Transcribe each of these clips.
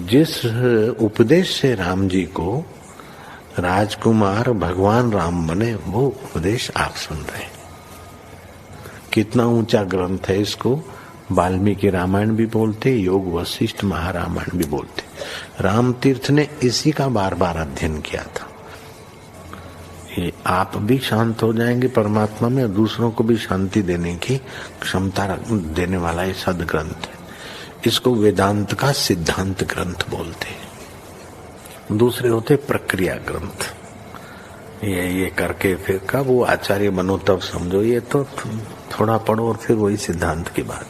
जिस उपदेश से राम जी को राजकुमार भगवान राम बने, वो उपदेश आप सुन रहे हैं। कितना ऊंचा ग्रंथ है। इसको वाल्मीकि रामायण भी बोलते, योग वशिष्ठ महारामायण भी बोलते। राम तीर्थ ने इसी का बार बार अध्ययन किया था। ये आप भी शांत हो जाएंगे परमात्मा में, और दूसरों को भी शांति देने की क्षमता देने वाला ये सदग्रंथ है। इसको वेदांत का सिद्धांत ग्रंथ बोलते हैं। दूसरे होते प्रक्रिया ग्रंथ। ये करके फिर कब वो आचार्य बनो तब समझो, ये तो थोड़ा पढ़ो और फिर वही सिद्धांत की बात।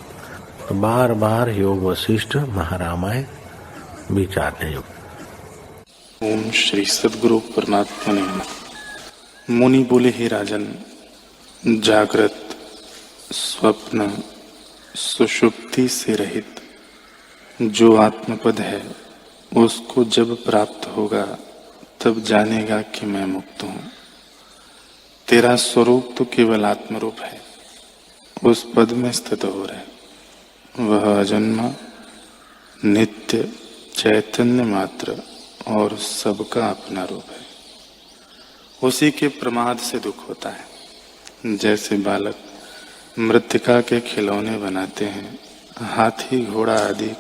तो बार बार योग वशिष्ठ महारामायण विचारने योग। ओम श्री सद्गुरु परमात्मा ने मुनि बोले, हे राजन, जागृत स्वप्न सुषुप्ति से रहित जो आत्मपद है, उसको जब प्राप्त होगा तब जानेगा कि मैं मुक्त हूं। तेरा स्वरूप तो केवल आत्मरूप है, उस पद में स्थित हो रहे। वह अजन्मा, नित्य, चैतन्य मात्र और सबका अपना रूप है। उसी के प्रमाद से दुख होता है। जैसे बालक मृत्तिका के खिलौने बनाते हैं, हाथी घोड़ा आदि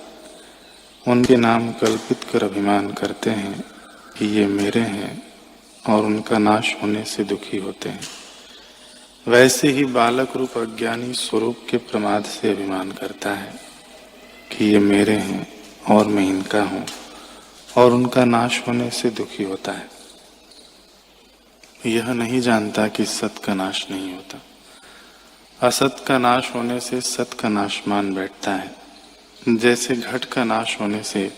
उनके नाम कल्पित कर अभिमान करते हैं कि ये मेरे हैं, और उनका नाश होने से दुखी होते हैं। वैसे ही बालक रूप अज्ञानी स्वरूप के प्रमाद से अभिमान करता है कि ये मेरे हैं और मैं इनका हूं, और उनका नाश होने से दुखी होता है। यह नहीं जानता कि सत का नाश नहीं होता। असत का नाश होने से सत का नाश मान बैठता है। जैसे घट का नाश होने से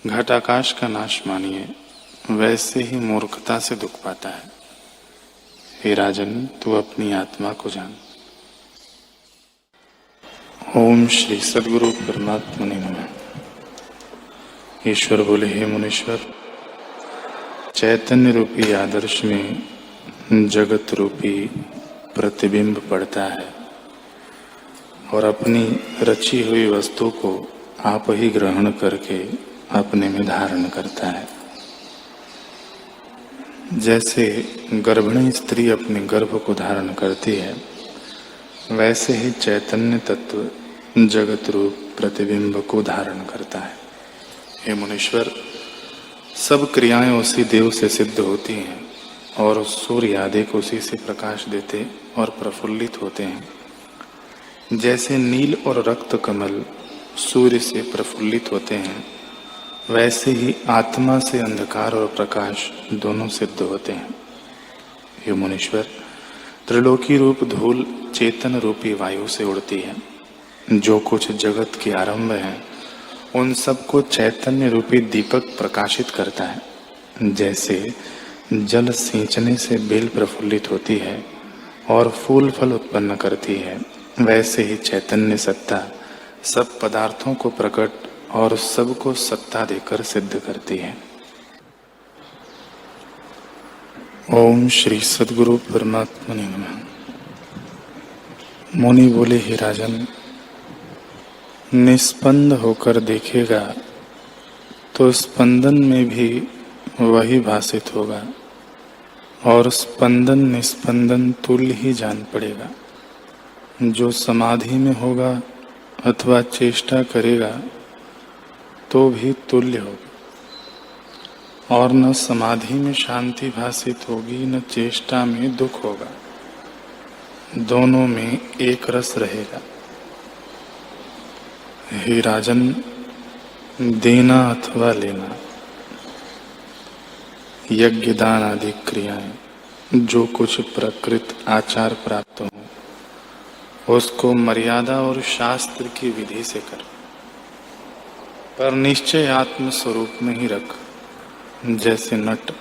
घट आकाश का नाश मानिए, वैसे ही मूर्खता से दुख पाता है। हे राजन, तू अपनी आत्मा को जान। ओम श्री सद्गुरु परमात्मा ने नमः। ईश्वर बोले, हे मुनीश्वर, चैतन्य रूपी आदर्श में जगत रूपी प्रतिबिंब पड़ता है, और अपनी रची हुई वस्तु को आप ही ग्रहण करके अपने में धारण करता है। जैसे गर्भिणी स्त्री अपने गर्भ को धारण करती है, वैसे ही चैतन्य तत्व जगत रूप प्रतिबिंब को धारण करता है। हे मुनीश्वर, सब क्रियाएं उसी देव से सिद्ध होती हैं, और सूर्य आदि को उसी से प्रकाश देते और प्रफुल्लित होते हैं। जैसे नील और रक्त कमल सूर्य से प्रफुल्लित होते हैं, वैसे ही आत्मा से अंधकार और प्रकाश दोनों सिद्ध होते हैं। हे मुनीश्वर, त्रिलोकी रूप धूल चेतन रूपी वायु से उड़ती है। जो कुछ जगत के आरंभ है, उन सबको चैतन्य रूपी दीपक प्रकाशित करता है। जैसे जल सींचने से बेल प्रफुल्लित होती है और फूल फल उत्पन्न करती है, वैसे ही चैतन्य सत्ता सब पदार्थों को प्रकट और सबको सत्ता देकर सिद्ध करती है। ओम श्री सद्गुरु परमात्मा ने नमः। मुनि बोले, हे राजन, निस्पंद होकर देखेगा तो स्पंदन में भी वही भासित होगा, और स्पंदन निस्पंदन तुल्य ही जान पड़ेगा। जो समाधि में होगा अथवा चेष्टा करेगा तो भी तुल्य होगा, और न समाधि में शांति भासित होगी, न चेष्टा में दुख होगा। दोनों में एक रस रहेगा। हे राजन, देना अथवा लेना, यज्ञ दान आदि क्रियाएं जो कुछ प्रकृत आचार प्राप्त हो, उसको मर्यादा और शास्त्र की विधि से कर, पर निश्चय आत्म स्वरूप में ही रख। जैसे नट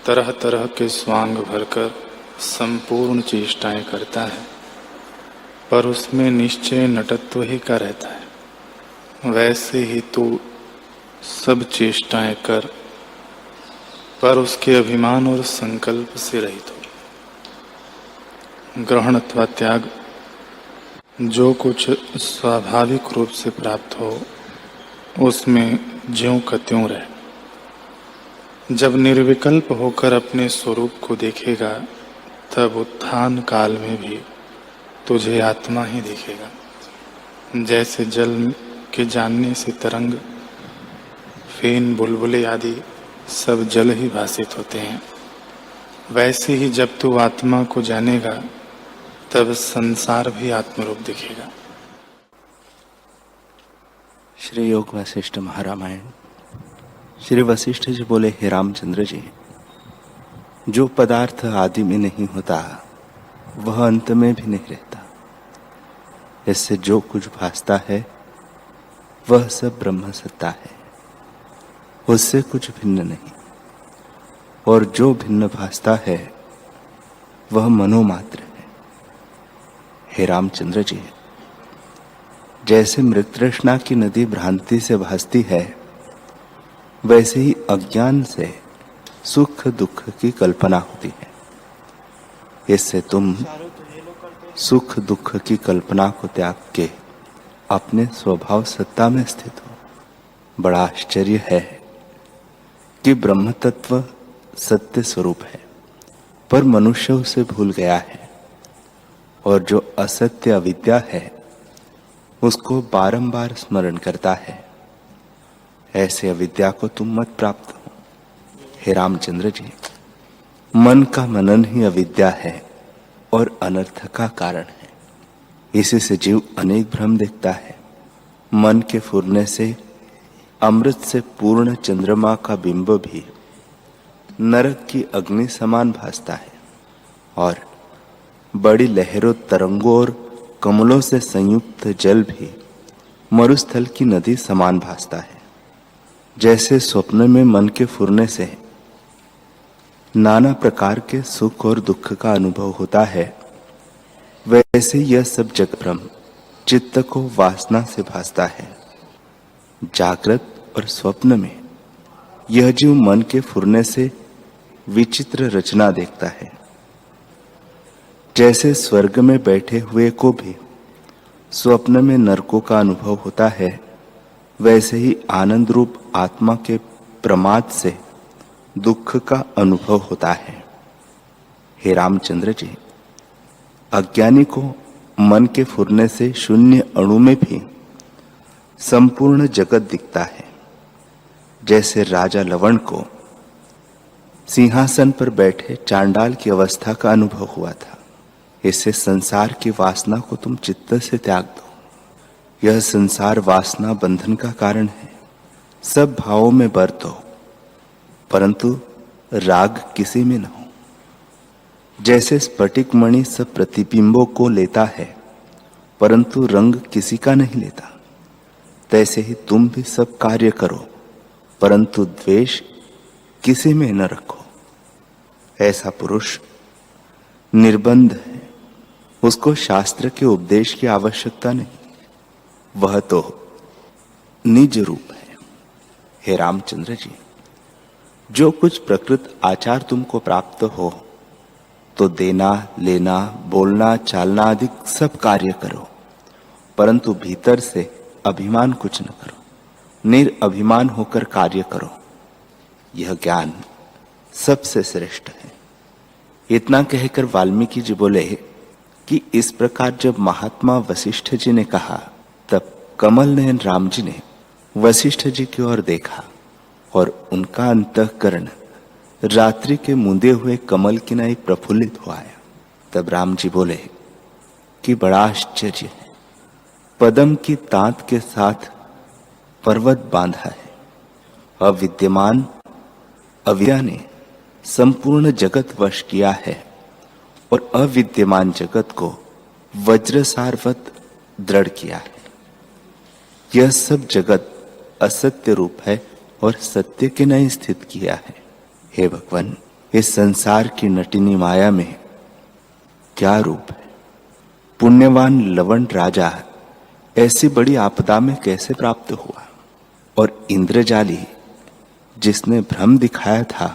तरह तरह के स्वांग भरकर संपूर्ण चेष्टाएं करता है, पर उसमें निश्चय नटत्व ही का रहता है, वैसे ही तू सब चेष्टाएं कर, पर उसके अभिमान और संकल्प से रहित हो। ग्रहण अथवा त्याग जो कुछ स्वाभाविक रूप से प्राप्त हो, उसमें ज्यों का त्यों रहे। जब निर्विकल्प होकर अपने स्वरूप को देखेगा तब उत्थान काल में भी तुझे आत्मा ही दिखेगा। जैसे जल के जानने से तरंग, फेन, बुलबुले आदि सब जल ही भासित होते हैं, वैसे ही जब तू आत्मा को जानेगा तब संसार भी आत्मरूप दिखेगा। श्री योग वशिष्ठ महारामायण। श्री वशिष्ठ जी बोले, हे रामचंद्र जी, जो पदार्थ आदि में नहीं होता वह अंत में भी नहीं रहता। इससे जो कुछ भासता है वह सब ब्रह्म सत्ता है, उससे कुछ भिन्न नहीं। और जो भिन्न भासता है वह मनोमात्र है। हे रामचंद्र जी, जैसे मृतृष्णा की नदी भ्रांति से भासती है, वैसे ही अज्ञान से सुख दुख की कल्पना होती है। इससे तुम सुख दुख की कल्पना को त्याग के अपने स्वभाव सत्ता में स्थित हो। बड़ा आश्चर्य है कि ब्रह्म तत्व सत्य स्वरूप है, पर मनुष्य उसे भूल गया है और जो असत्य अविद्या है उसको बारंबार स्मरण करता है। ऐसे अविद्या को तुम मत प्राप्त हो। हे रामचंद्र जी, मन का मनन ही अविद्या है और अनर्थ का कारण है। इसी से जीव अनेक भ्रम देखता है। मन के फुरने से अमृत से पूर्ण चंद्रमा का बिंब भी नरक की अग्नि समान भासता है और बड़ी लहरों, तरंगों और कमलों से संयुक्त जल भी मरुस्थल की नदी समान भासता है। जैसे स्वप्न में मन के फुरने से नाना प्रकार के सुख और दुख का अनुभव होता है, वैसे यह सब जग ब्रह्म चित्त को वासना से भासता है। जागृत और स्वप्न में यह जीव मन के फुरने से विचित्र रचना देखता है। जैसे स्वर्ग में बैठे हुए को भी स्वप्न में नरकों का अनुभव होता है, वैसे ही आनंद रूप आत्मा के प्रमाद से दुख का अनुभव होता है। हे रामचंद्र जी, अज्ञानी को मन के फुरने से शून्य अणु में भी संपूर्ण जगत दिखता है। जैसे राजा लवण को सिंहासन पर बैठे चांडाल की अवस्था का अनुभव हुआ था। इससे संसार की वासना को तुम चित्त से त्याग दो। यह संसार वासना बंधन का कारण है। सब भावों में बरतो, परंतु राग किसी में न हो। जैसे स्फटिक मणि सब प्रतिबिंबों को लेता है, परंतु रंग किसी का नहीं लेता, तैसे ही तुम भी सब कार्य करो, परंतु द्वेष किसी में न रखो। ऐसा पुरुष निर्बंध है, उसको शास्त्र के उपदेश की आवश्यकता नहीं। वह तो निज रूप है। हे रामचंद्र जी, जो कुछ प्रकृत आचार तुमको प्राप्त हो तो देना, लेना, बोलना, चालना आदि सब कार्य करो, परंतु भीतर से अभिमान कुछ न करो। निरअभिमान होकर कार्य करो। यह ज्ञान सबसे श्रेष्ठ है। इतना कहकर वाल्मीकि जी बोले कि इस प्रकार जब महात्मा वशिष्ठ जी ने कहा, तब कमल नयन राम जी ने वशिष्ठ जी की ओर देखा और उनका अंतःकरण रात्रि के मुंदे हुए कमल की नाई प्रफुल्लित हो आया। तब राम जी बोले कि बड़ा आश्चर्य है। पदम की तांत के साथ पर्वत बांधा है। अविद्यमान अविद्या ने संपूर्ण जगत वश किया है और अविद्यमान जगत को वज्रसारवत दृढ़ किया है। यह सब जगत असत्य रूप है और सत्य के नहीं स्थित किया है। हे भगवान, इस संसार की नटिनी माया में क्या रूप है। पुण्यवान लवण राजा ऐसी बड़ी आपदा में कैसे प्राप्त हुआ, और इंद्रजाली जिसने भ्रम दिखाया था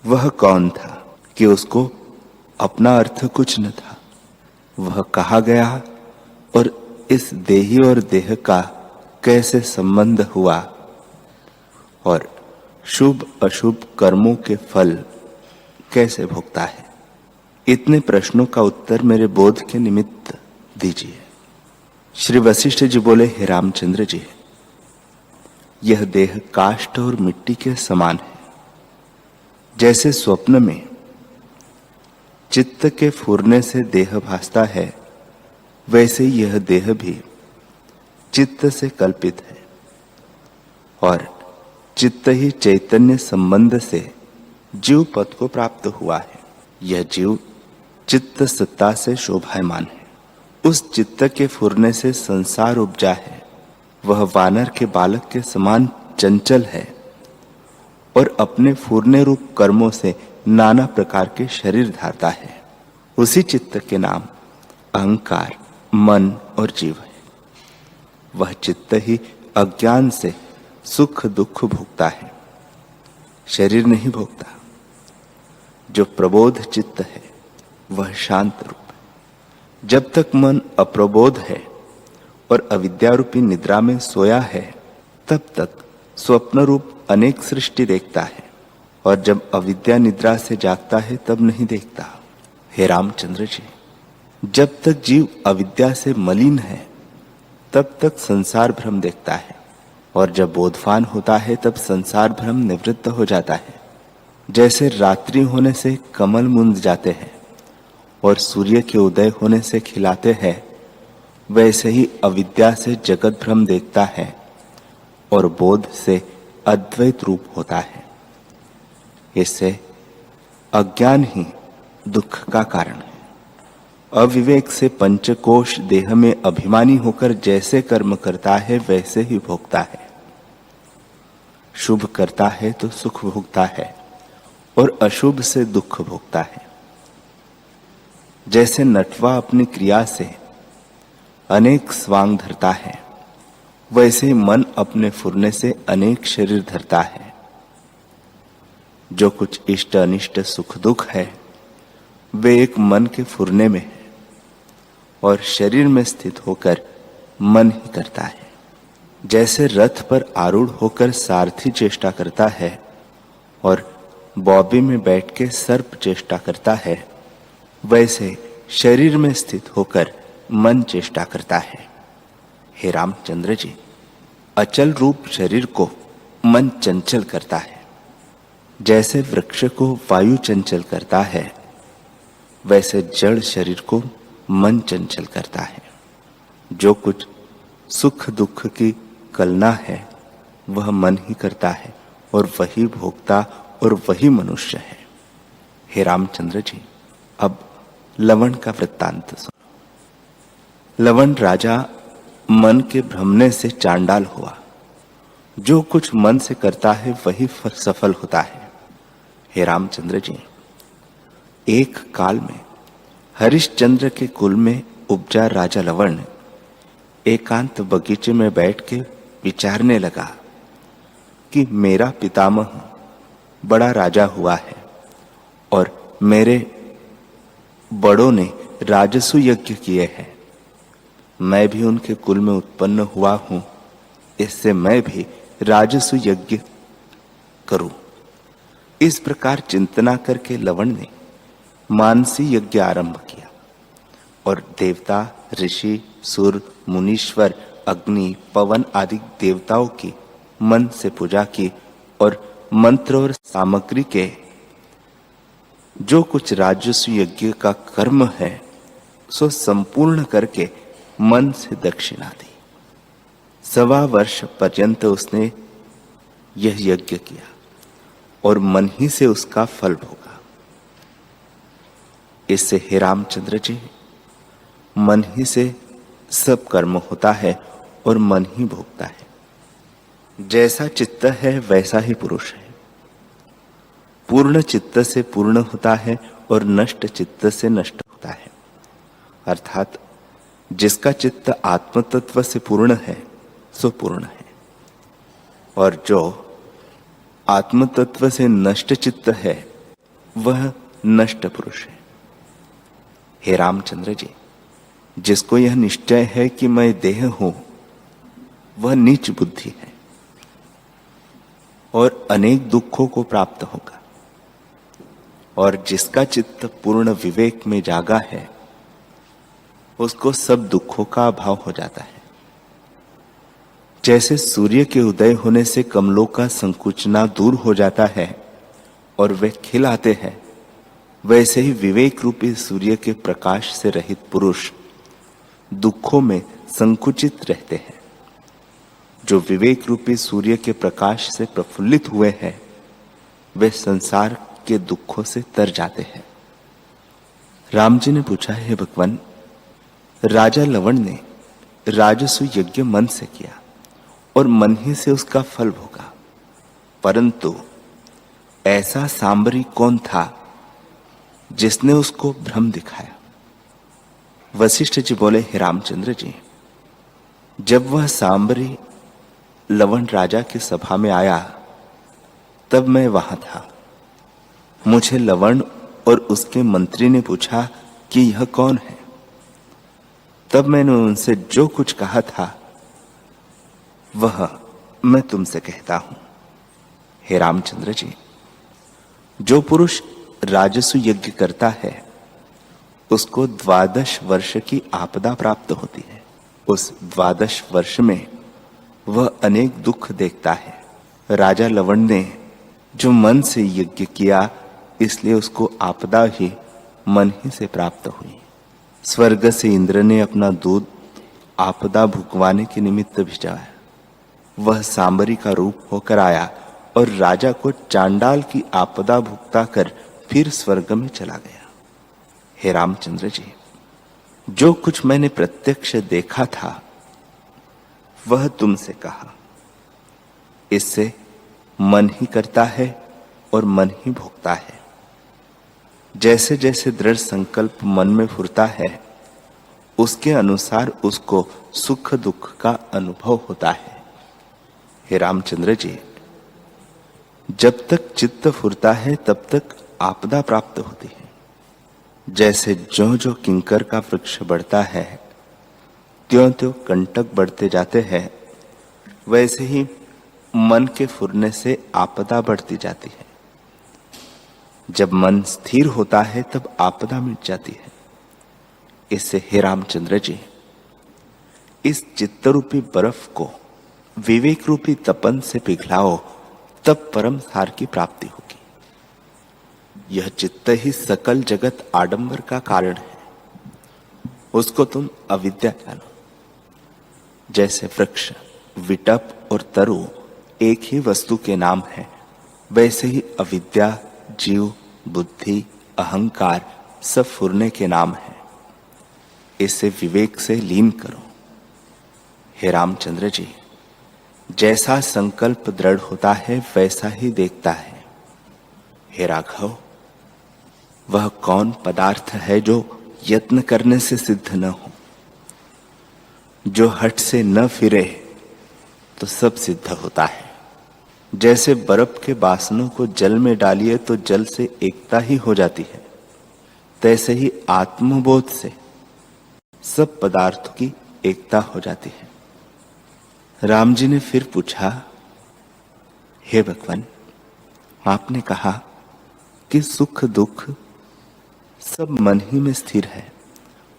वह कौन था कि उसको अपना अर्थ कुछ न था। वह कहा गया और इस देही और देह का कैसे संबंध हुआ और शुभ अशुभ कर्मों के फल कैसे भोगता है, इतने प्रश्नों का उत्तर मेरे बोध के निमित्त दीजिए। श्री वशिष्ठ जी बोले, हे रामचंद्र जी, यह देह काष्ठ और मिट्टी के समान है। जैसे स्वप्न में चित्त के फूरने से देह भासता है, वैसे यह देह भी चित्त से कल्पित है और चित्त ही चैतन्य संबंध से जीव पद को प्राप्त हुआ है। यह जीव चित्त सत्ता से शोभायमान है। उस चित्त के फुरने से संसार उपजा है। वह वानर के बालक के समान चंचल है और अपने फूरने रूप कर्मों से नाना प्रकार के शरीर धारता है। उसी चित्त के नाम अहंकार, मन और जीव है। वह चित्त ही अज्ञान से सुख दुख भोगता है, शरीर नहीं भोगता। जो प्रबोध चित्त है वह शांत रूप है। जब तक मन अप्रबोध है और अविद्या रूपी निद्रा में सोया है, तब तक स्वप्न रूप अनेक सृष्टि देखता है और जब अविद्या निद्रा से जागता है तब नहीं देखता। हे रामचंद्र जी, जब तक जीव अविद्या से मलिन है तब तक संसार भ्रम देखता है और जब बोधवान होता है तब संसार भ्रम निवृत्त हो जाता है। जैसे रात्रि होने से कमल मुंज जाते हैं और सूर्य के उदय होने से खिलाते हैं, वैसे ही अविद्या से जगत भ्रम देखता है और बोध से अद्वैत रूप होता है। इससे अज्ञान ही दुख का कारण है। अविवेक से पंचकोश देह में अभिमानी होकर जैसे कर्म करता है वैसे ही भोगता है। शुभ करता है तो सुख भोगता है और अशुभ से दुख भोगता है। जैसे नटवा अपनी क्रिया से अनेक स्वांग धरता है, वैसे मन अपने फुरने से अनेक शरीर धरता है। जो कुछ इष्ट अनिष्ट सुख दुख है वे एक मन के फुरने में है और शरीर में स्थित होकर मन ही करता है। जैसे रथ पर आरूढ़ होकर सारथी चेष्टा करता है और बॉबी में बैठ के सर्प चेष्टा करता है, वैसे शरीर में स्थित होकर मन चेष्टा करता है। हे रामचंद्र जी, अचल रूप शरीर को मन चंचल करता है। जैसे वृक्ष को वायु चंचल करता है, वैसे जड़ शरीर को मन चंचल करता है। जो कुछ सुख दुख की कलना है वह मन ही करता है और वही भोगता और वही मनुष्य है। हे रामचंद्र जी, अब लवण का वृत्तांत सुनो। लवण राजा मन के भ्रमने से चांडाल हुआ। जो कुछ मन से करता है वही सफल होता है। हे रामचंद्र जी, एक काल में हरिश्चंद्र के कुल में उपजा राजा लवण एकांत बगीचे में बैठ के विचारने लगा कि मेरा पितामह बड़ा राजा हुआ है और मेरे बड़ों ने राजसु यज्ञ किए हैं। मैं भी उनके कुल में उत्पन्न हुआ हूं, इससे मैं भी राजसु यज्ञ करूं। इस प्रकार चिंतना करके लवण ने मानसी यज्ञ आरंभ किया और देवता, ऋषि, सुर, मुनीश्वर, अग्नि, पवन आदि देवताओं की मन से पूजा की और मंत्र और सामग्री के जो कुछ राजस्व यज्ञ का कर्म है सो संपूर्ण करके मन से दक्षिणा दी। 1.25 वर्ष पर्यंत उसने यह यज्ञ किया और मन ही से उसका फल भोगा। इससे हे रामचंद्र जी, मन ही से सब कर्म होता है और मन ही भोगता है। जैसा चित्त है वैसा ही पुरुष है। पूर्ण चित्त से पूर्ण होता है और नष्ट चित्त से नष्ट होता है। अर्थात जिसका चित्त आत्म तत्व से पूर्ण है सो पूर्ण है और जो आत्म तत्व से नष्ट चित्त है वह नष्ट पुरुष है। हे रामचंद्र जी, जिसको यह निश्चय है कि मैं देह हूं वह नीच बुद्धि है और अनेक दुखों को प्राप्त होगा। और जिसका चित्त पूर्ण विवेक में जागा है उसको सब दुखों का अभाव हो जाता है। जैसे सूर्य के उदय होने से कमलों का संकुचना दूर हो जाता है और वे खिल आते हैं, वैसे ही विवेक रूपी सूर्य के प्रकाश से रहित पुरुष दुखों में संकुचित रहते हैं। जो विवेक रूपी सूर्य के प्रकाश से प्रफुल्लित हुए हैं वे संसार के दुखों से तर जाते हैं। राम जी ने पूछा, हे भगवान, राजा लवण ने राजसु यज्ञ मन से किया और मन ही से उसका फल भोगा, परंतु ऐसा सांबरी कौन था जिसने उसको भ्रम दिखाया? वशिष्ठ जी बोले, हे रामचंद्र जी, जब वह सांबरी लवण राजा की सभा में आया तब मैं वहां था। मुझे लवण और उसके मंत्री ने पूछा कि यह कौन है। तब मैंने उनसे जो कुछ कहा था वह मैं तुमसे कहता हूं। हे रामचंद्र जी, जो पुरुष राजसु यज्ञ करता है उसको 12 वर्ष की आपदा प्राप्त होती है। उस 12 वर्ष में वह अनेक दुख देखता है। राजा लवण ने जो मन से यज्ञ किया इसलिए उसको आपदा ही मन ही से प्राप्त हुई। स्वर्ग से इंद्र ने अपना दूध आपदा भुगवाने के निमित्त भिजवाया। वह सांबरी का रूप होकर आया और राजा को चांडाल की आपदा भुगता कर फिर स्वर्ग में चला गया। हे रामचंद्र जी, जो कुछ मैंने प्रत्यक्ष देखा था वह तुमसे कहा। इससे मन ही करता है और मन ही भोगता है। जैसे जैसे दृढ़ संकल्प मन में फुरता है उसके अनुसार उसको सुख दुख का अनुभव होता है। हे रामचंद्र जी, जब तक चित्त फुरता है तब तक आपदा प्राप्त होती है। जैसे ज्यों ज्यों किंकर का वृक्ष बढ़ता है त्यों त्यों कंटक बढ़ते जाते हैं, वैसे ही मन के फुरने से आपदा बढ़ती जाती है। जब मन स्थिर होता है तब आपदा मिट जाती है। इससे हे रामचंद्र जी, इस चित्त रूपी बर्फ को विवेक रूपी तपन से पिघलाओ, तब परम सार की प्राप्ति होगी। यह चित्त ही सकल जगत आडंबर का कारण है, उसको तुम अविद्या जानो। जैसे वृक्ष, विटप और तरु एक ही वस्तु के नाम है, वैसे ही अविद्या, जीव, बुद्धि, अहंकार सब फुरने के नाम है। इसे विवेक से लीन करो। हे रामचंद्र जी, जैसा संकल्प दृढ़ होता है वैसा ही देखता है। हे राघव, वह कौन पदार्थ है जो यत्न करने से सिद्ध न हो? जो हठ से न फिरे तो सब सिद्ध होता है। जैसे बर्फ के बासनों को जल में डालिए तो जल से एकता ही हो जाती है, तैसे ही आत्मबोध से सब पदार्थों की एकता हो जाती है। राम जी ने फिर पूछा, हे भगवान, आपने कहा कि सुख दुख सब मन ही में स्थिर है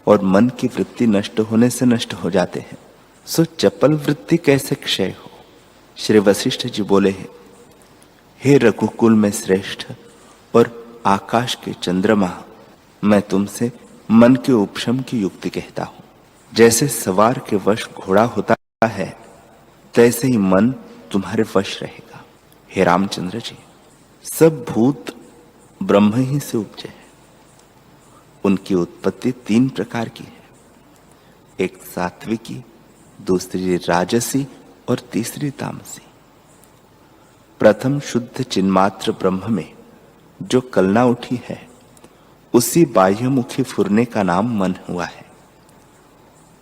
और मन की वृत्ति नष्ट होने से नष्ट हो जाते हैं, सो चपल वृत्ति कैसे क्षय हो? श्री वशिष्ठ जी बोले, हे रघुकुल में श्रेष्ठ और आकाश के चंद्रमा, मैं तुमसे मन के उपशम की युक्ति कहता हूं। जैसे सवार के वश घोड़ा होता है तैसे ही मन तुम्हारे वश रहेगा। हे रामचंद्र जी, सब भूत ब्रह्म ही से उपजे हैं। उनकी उत्पत्ति 3 प्रकार की है, एक सात्विकी, दूसरी राजसी और तीसरी तामसी। प्रथम शुद्ध चिन्मात्र ब्रह्म में जो कलना उठी है उसी बाह्यमुखी फुरने का नाम मन हुआ है।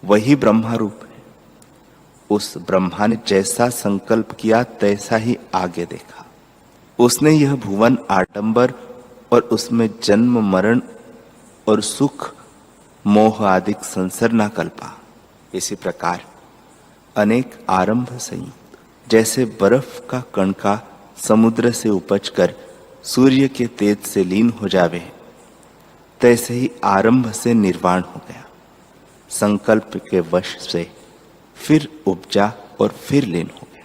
वही ब्रह्मा रूप है। उस ब्रह्मा ने जैसा संकल्प किया तैसा ही आगे देखा। उसने यह भुवन आडंबर और उसमें जन्म मरण और सुख मोह आदि संसर न कल्पा। इसी प्रकार अनेक आरंभ संयुक्त, जैसे बर्फ का कणका समुद्र से उपजकर सूर्य के तेज से लीन हो जावे, तैसे ही आरंभ से निर्वाण हो गया। संकल्प के वश से फिर उपजा और फिर लीन हो गया।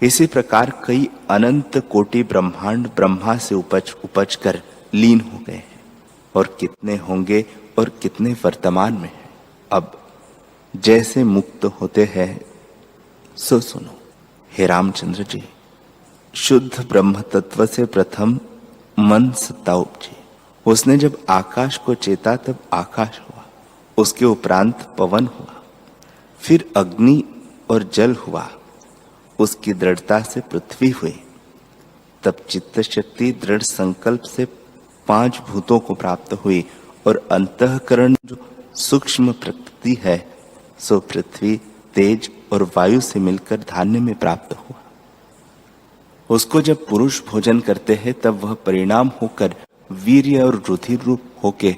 इसी प्रकार कई अनंत कोटि ब्रह्मांड ब्रह्मा से उपज कर लीन हो गए हैं, और कितने होंगे और कितने वर्तमान में हैं। अब जैसे मुक्त होते हैं सो सुनो। हे रामचंद्र जी, शुद्ध ब्रह्म तत्व से प्रथम मन सत्ता उपजी। उसने जब आकाश को चेता तब आकाश हुआ, उसके उपरांत पवन हुआ, फिर अग्नि और जल हुआ, उसकी दृढ़ता से पृथ्वी हुई। तब चित्त शक्ति दृढ़ संकल्प से 5 भूतों को प्राप्त हुई, और अंतःकरण जो सूक्ष्म प्रकृति है सो पृथ्वी, तेज और वायु से मिलकर धान्य में प्राप्त हुआ। उसको जब पुरुष भोजन करते हैं तब वह परिणाम होकर वीर्य और रुधिर रूप होके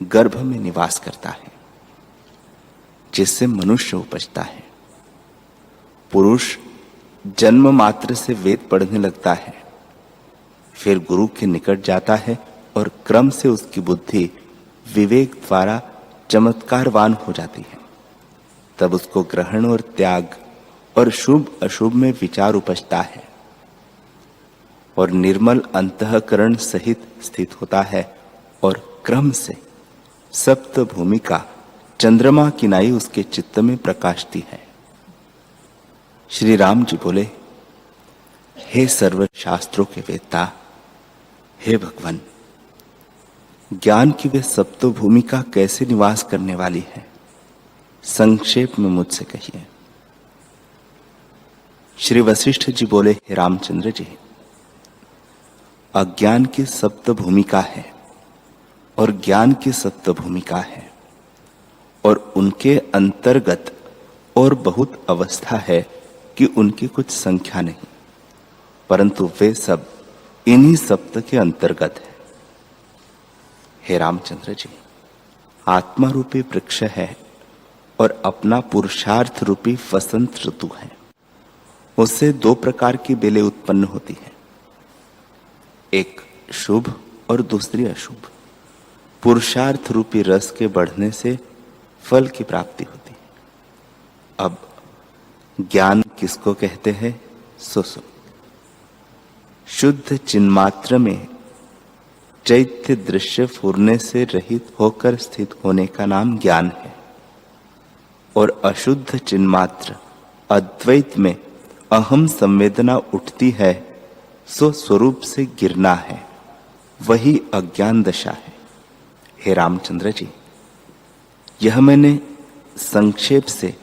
गर्भ में निवास करता है, जिससे मनुष्य उपजता है। पुरुष जन्म मात्र से वेद पढ़ने लगता है, फिर गुरु के निकट जाता है और क्रम से उसकी बुद्धि विवेक द्वारा चमत्कारवान हो जाती है। तब उसको ग्रहण और त्याग और शुभ अशुभ में विचार उपजता है, और निर्मल अंतःकरण सहित स्थित होता है, और क्रम से सप्त भूमिका चंद्रमा की नाई उसके चित्त में प्रकाशती है। श्री राम जी बोले, हे सर्व शास्त्रों के वेत्ता, हे भगवान, ज्ञान की वे सप्त भूमिका कैसे निवास करने वाली है, संक्षेप में मुझसे कहिए। श्री वशिष्ठ जी बोले, हे रामचंद्र जी, अज्ञान की सप्त भूमिका है और ज्ञान की सप्त भूमिका है, और उनके अंतर्गत और बहुत अवस्था है कि उनकी कुछ संख्या नहीं, परंतु वे सब इन्हीं सप्त के अंतर्गत है। हे रामचंद्र जी, आत्मा रूपी वृक्ष है और अपना पुरुषार्थ रूपी वसंत ऋतु है। उससे 2 प्रकार की बेलें उत्पन्न होती हैं, एक शुभ और दूसरी अशुभ। पुरुषार्थ रूपी रस के बढ़ने से फल की प्राप्ति होती है। अब ज्ञान किसको कहते हैं सो सुनो। शुद्ध चिन्मात्र में चैत्य दृश्य फूरने से रहित होकर स्थित होने का नाम ज्ञान है, और अशुद्ध चिन्मात्र अद्वैत में अहम संवेदना उठती है सो स्वरूप से गिरना है, वही अज्ञान दशा है। हे रामचंद्र जी, यह मैंने संक्षेप से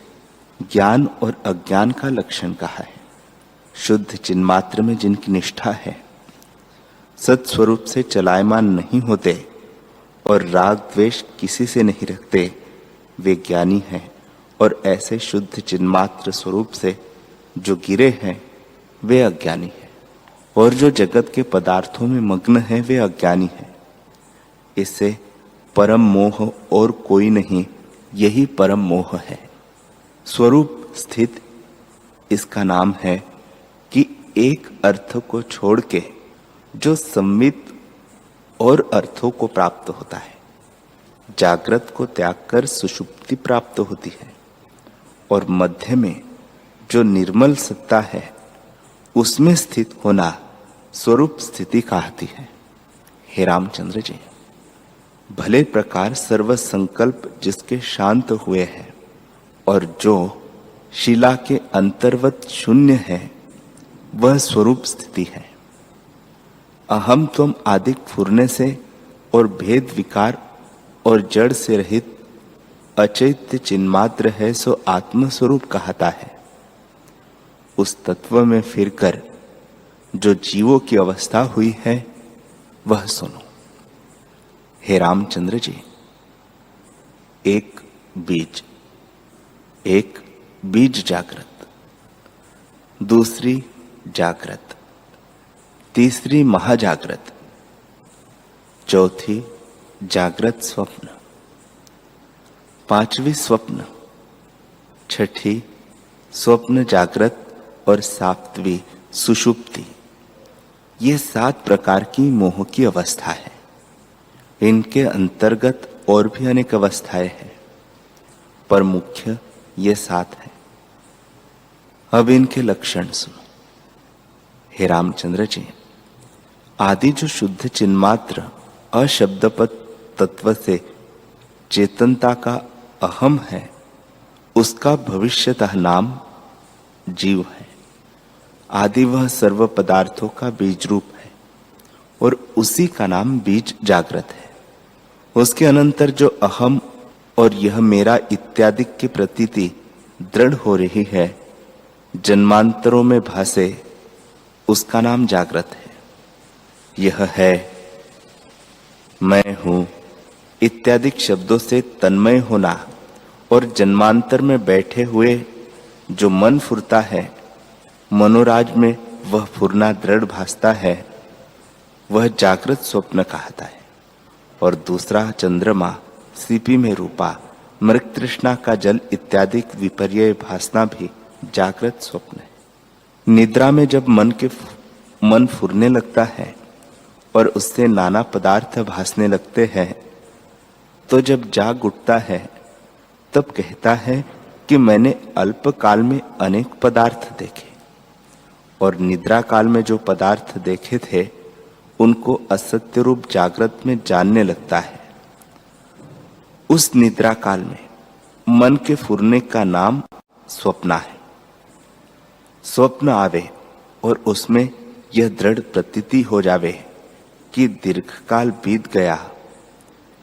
ज्ञान और अज्ञान का लक्षण कहा है। शुद्ध चिन्मात्र में जिनकी निष्ठा है, सत्स्वरूप से चलायमान नहीं होते और राग द्वेष किसी से नहीं रखते, वे ज्ञानी हैं। और ऐसे शुद्ध चिन्मात्र स्वरूप से जो गिरे हैं वे अज्ञानी हैं, और जो जगत के पदार्थों में मग्न है वे अज्ञानी हैं। इससे परम मोह और कोई नहीं, यही परम मोह है। स्वरूप स्थित इसका नाम है कि एक अर्थ को छोड़ के जो संमित और अर्थों को प्राप्त होता है। जागृत को त्याग कर सुषुप्ति प्राप्त होती है, और मध्य में जो निर्मल सत्ता है उसमें स्थित होना स्वरूप स्थिति कहती है। हे रामचंद्र जी, भले प्रकार सर्व संकल्प जिसके शांत हुए हैं और जो शिला के अंतर्वत शून्य है, वह स्वरूप स्थिति है। अहम त्वम आदिक फुरने से और भेद विकार और जड़ से रहित अचैत्य चिन्मात्र है सो आत्मस्वरूप कहता है। उस तत्व में फिरकर जो जीवों की अवस्था हुई है वह सुनो। हे रामचंद्र जी, एक बीज जागृत, दूसरी जागृत, तीसरी महाजागृत, चौथी जागृत स्वप्न, पांचवी स्वप्न, छठी स्वप्न जागृत और सात्वी सुषुप्ति, ये 7 प्रकार की मोह की अवस्था है। इनके अंतर्गत और भी अनेक अवस्थाएं हैं, पर मुख्य ये 7 है। अब इनके लक्षण सुनो। हे रामचंद्र जी, आदि जो शुद्ध चिन्मात्र अशब्दपद तत्व से चेतनता का अहम है, उसका भविष्यतः नाम जीव है। आदि वह सर्व पदार्थों का बीज रूप है और उसी का नाम बीज जागृत है। उसके अनंतर जो अहम और यह मेरा इत्यादि की प्रतीति दृढ़ हो रही है, जन्मांतरों में भासे, उसका नाम जागृत है। यह है मैं हूं इत्यादि शब्दों से तन्मय होना और जन्मांतर में बैठे हुए जो मन फुरता है, मनोराज में वह फुरना दृढ़ भासता है, वह जागृत स्वप्न कहता है। और दूसरा चंद्रमा, सीपी में रूपा, मृग तृष्णा का जल इत्यादि विपर्य भासना भी जागृत स्वप्न है। निद्रा में जब मन फुरने लगता है और उससे नाना पदार्थ भासने लगते हैं, तो जब जाग उठता है तब कहता है कि मैंने अल्प काल में अनेक पदार्थ देखे, और निद्रा काल में जो पदार्थ देखे थे उनको असत्य रूप जागृत में जानने लगता है। उस निद्रा काल में मन के फुरने का नाम स्वप्न है। स्वप्न आवे और उसमें यह दृढ़ प्रतीति हो जावे कि दीर्घकाल बीत गया,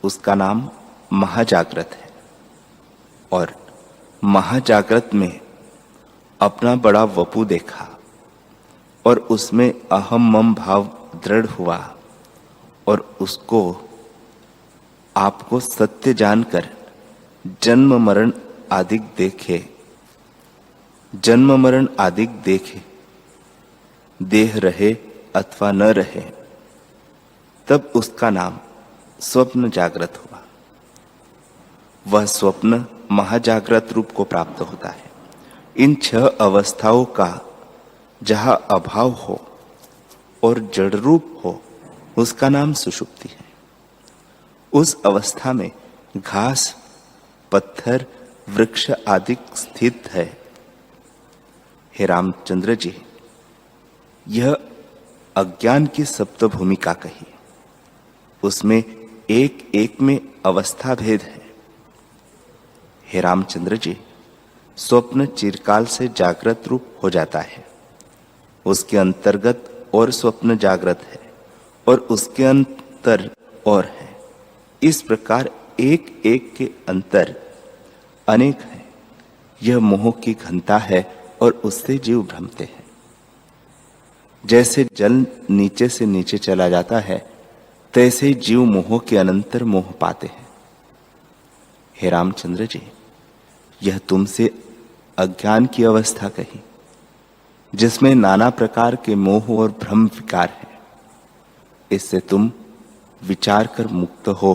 उसका नाम महाजागृत है। और महाजागृत में अपना बड़ा वपु देखा और उसमें अहम मम भाव दृढ़ हुआ और उसको आपको सत्य जानकर जन्म मरण आदि देखे, देह रहे अथवा न रहे, तब उसका नाम स्वप्न जागृत हुआ। वह स्वप्न महाजागृत रूप को प्राप्त होता है। इन 6 अवस्थाओं का जहां अभाव हो और जड़ रूप हो, उसका नाम सुषुप्ति है। उस अवस्था में घास, पत्थर, वृक्ष आदि स्थित है। हे रामचंद्र जी, यह अज्ञान की सप्त भूमिका कही, उसमें एक एक में अवस्था भेद है। हे रामचंद्र जी, स्वप्न चिरकाल से जागृत रूप हो जाता है, उसके अंतर्गत और स्वप्न जागृत है और उसके अंतर और है। इस प्रकार एक एक के अंतर अनेक है। यह मोह की घनता है और उससे जीव भ्रमते हैं। जैसे जल नीचे से नीचे चला जाता है, तैसे जीव मोह के अनंतर मोह पाते हैं। हे रामचंद्र जी, यह तुमसे अज्ञान की अवस्था कही, जिसमें नाना प्रकार के मोह और भ्रम विकार है। इससे तुम विचार कर मुक्त हो,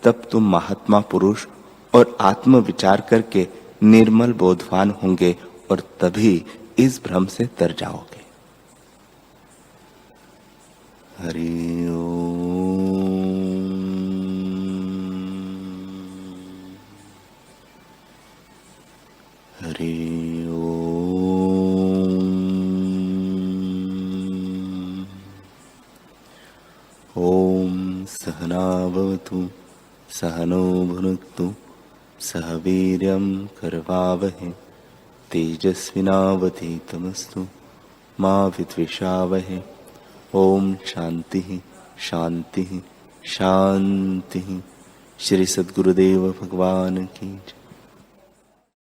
तब तुम महात्मा पुरुष और आत्म विचार करके निर्मल बोधवान होंगे और तभी इस भ्रम से तर जाओगे। हरि ओम। हरि ओम। ओम सहना भवतु सहनो भुनक्तु सह वीर्यं करवावहै तेजस्विनावधीतमस्तु मा विद्विषावहै। ओम शांति शांति शांति। श्री सद्गुरुदेव भगवान की जय।